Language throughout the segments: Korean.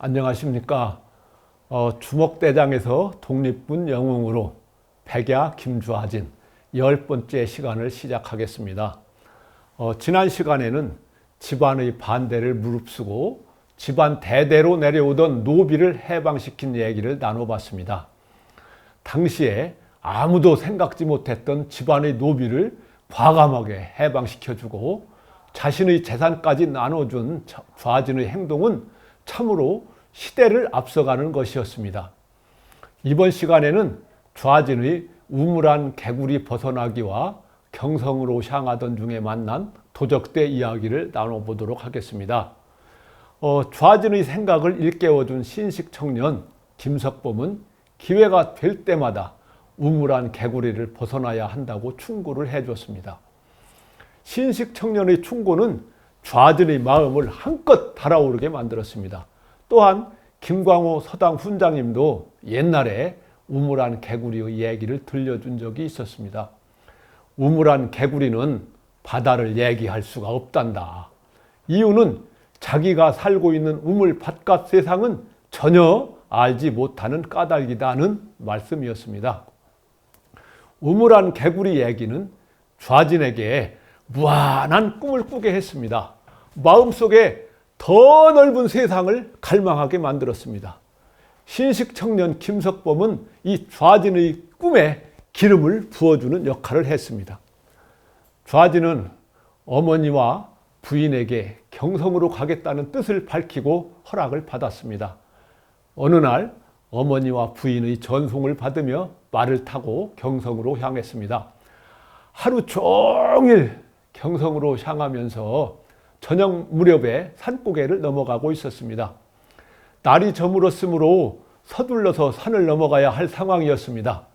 안녕하십니까. 주먹대장에서 독립군 영웅으로 백야 김좌진 10번째 시간을 시작하겠습니다. 지난 시간에는 집안의 반대를 무릅쓰고 집안 대대로 내려오던 노비를 해방시킨 얘기를 나눠봤습니다. 당시에 아무도 생각지 못했던 집안의 노비를 과감하게 해방시켜주고 자신의 재산까지 나눠준 좌진의 행동은 참으로 시대를 앞서가는 것이었습니다. 이번 시간에는 좌진의 우물안 개구리 벗어나기와 경성으로 향하던 중에 만난 도적대 이야기를 나눠보도록 하겠습니다. 좌진의 생각을 일깨워준 신식 청년 김석범은 기회가 될 때마다 우물안 개구리를 벗어나야 한다고 충고를 해줬습니다. 신식 청년의 충고는 좌진의 마음을 한껏 달아오르게 만들었습니다. 또한 김광호 서당 훈장님도 옛날에 우물안 개구리의 얘기를 들려준 적이 있었습니다. 우물안 개구리는 바다를 얘기할 수가 없단다. 이유는 자기가 살고 있는 우물 바깥 세상은 전혀 알지 못하는 까닭이다는 말씀이었습니다. 우물안 개구리 얘기는 좌진에게 무한한 꿈을 꾸게 했습니다. 마음속에 더 넓은 세상을 갈망하게 만들었습니다. 신식 청년 김석범은 이 좌진의 꿈에 기름을 부어주는 역할을 했습니다. 좌진은 어머니와 부인에게 경성으로 가겠다는 뜻을 밝히고 허락을 받았습니다. 어느 날 어머니와 부인의 전송을 받으며 말을 타고 경성으로 향했습니다. 하루 종일 경성으로 향하면서 저녁 무렵에 산고개를 넘어가고 있었습니다. 날이 저물었으므로 서둘러서 산을 넘어가야 할 상황이었습니다.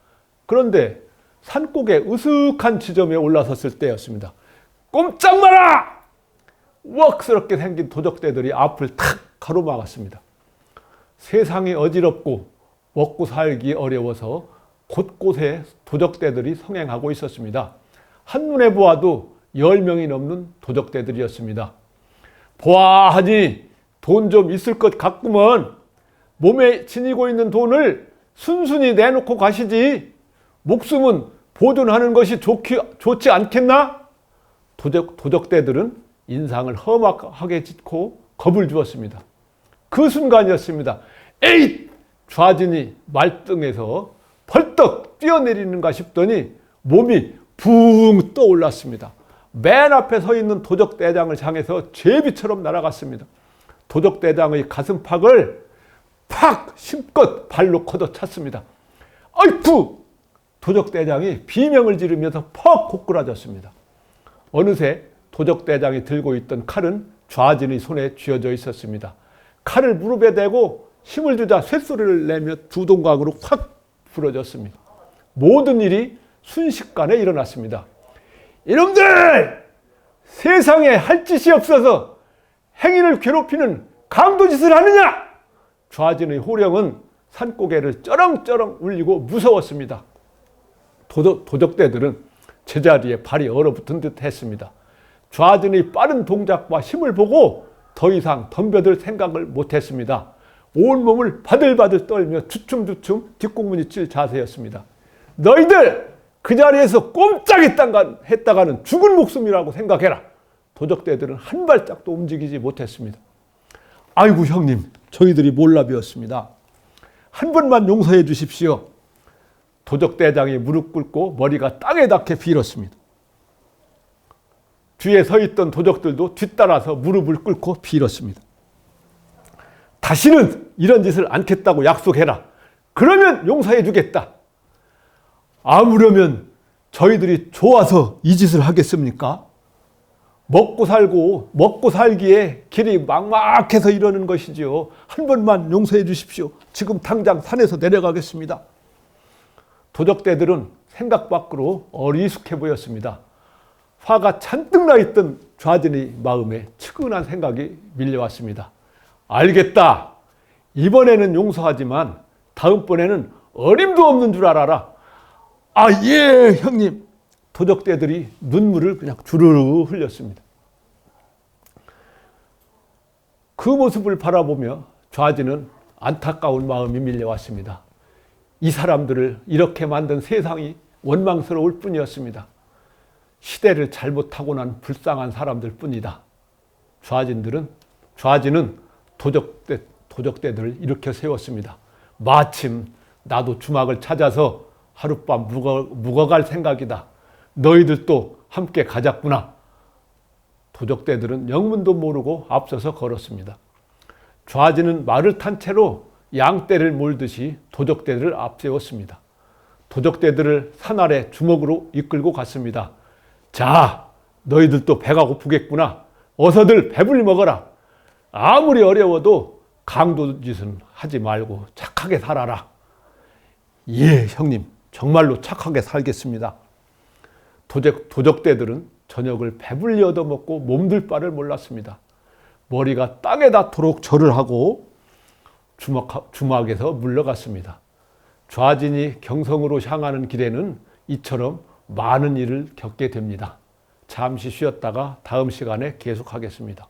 그런데 산고개 으슥한 지점에 올라섰을 때였습니다. 꼼짝 마라! 우악스럽게 생긴 도적대들이 앞을 탁 가로막았습니다. 세상이 어지럽고 먹고 살기 어려워서 곳곳에 도적대들이 성행하고 있었습니다. 한눈에 보아도 10명이 넘는 도적대들이었습니다. 보아하니 돈 좀 있을 것 같구먼. 몸에 지니고 있는 돈을 순순히 내놓고 가시지. 목숨은 보존하는 것이 좋지 않겠나? 도적대들은 인상을 험악하게 짓고 겁을 주었습니다. 그 순간이었습니다. 에잇! 좌진이 말등에서 벌떡 뛰어내리는가 싶더니 몸이 붕 떠올랐습니다. 맨 앞에 서 있는 도적대장을 향해서 제비처럼 날아갔습니다. 도적대장의 가슴팍을 팍 힘껏 발로 걷어찼습니다. 아이쿠! 도적대장이 비명을 지르면서 퍽 고꾸라졌습니다. 어느새 도적대장이 들고 있던 칼은 좌진의 손에 쥐어져 있었습니다. 칼을 무릎에 대고 힘을 주자 쇳소리를 내며 두 동강으로 확 부러졌습니다. 모든 일이 순식간에 일어났습니다. 이놈들! 세상에 할 짓이 없어서 행인을 괴롭히는 강도짓을 하느냐! 좌진의 호령은 산고개를 쩌렁쩌렁 울리고 무서웠습니다. 도적대들은 제자리에 발이 얼어붙은 듯 했습니다. 좌진의 빠른 동작과 힘을 보고 더 이상 덤벼들 생각을 못했습니다. 온몸을 바들바들 떨며 주춤주춤 뒷공문이 칠 자세였습니다. 너희들! 그 자리에서 꼼짝했다가는 죽은 목숨이라고 생각해라. 도적대들은 한 발짝도 움직이지 못했습니다. 아이고 형님, 저희들이 몰라 배웠습니다. 한 번만 용서해 주십시오. 도적대장이 무릎 꿇고 머리가 땅에 닿게 빌었습니다. 뒤에 서 있던 도적들도 뒤따라서 무릎을 꿇고 빌었습니다. 다시는 이런 짓을 않겠다고 약속해라. 그러면 용서해 주겠다. 아무려면 저희들이 좋아서 이 짓을 하겠습니까? 먹고 살기에 길이 막막해서 이러는 것이지요. 한 번만 용서해 주십시오. 지금 당장 산에서 내려가겠습니다. 도적대들은 생각 밖으로 어리숙해 보였습니다. 화가 잔뜩 나 있던 좌진의 마음에 측은한 생각이 밀려왔습니다. 알겠다. 이번에는 용서하지만 다음번에는 어림도 없는 줄 알아라. 아, 예, 형님. 도적대들이 눈물을 그냥 주르르 흘렸습니다. 그 모습을 바라보며 좌지는 안타까운 마음이 밀려왔습니다. 이 사람들을 이렇게 만든 세상이 원망스러울 뿐이었습니다. 시대를 잘못하고 난 불쌍한 사람들 뿐이다. 좌지는 도적대들을 일으켜 세웠습니다. 마침 나도 주막을 찾아서 하룻밤 묵어갈 생각이다. 너희들도 함께 가자꾸나. 도적대들은 영문도 모르고 앞서서 걸었습니다. 좌지는 말을 탄 채로 양떼를 몰듯이 도적대들을 앞세웠습니다. 도적대들을 산 아래 주먹으로 이끌고 갔습니다. 자, 너희들도 배가 고프겠구나. 어서들 배불리 먹어라. 아무리 어려워도 강도짓은 하지 말고 착하게 살아라. 예, 형님. 정말로 착하게 살겠습니다. 도적대들은 저녁을 배불리 얻어먹고 몸둘 바를 몰랐습니다. 머리가 땅에 닿도록 절을 하고 주막에서 물러갔습니다. 좌진이 경성으로 향하는 길에는 이처럼 많은 일을 겪게 됩니다. 잠시 쉬었다가 다음 시간에 계속하겠습니다.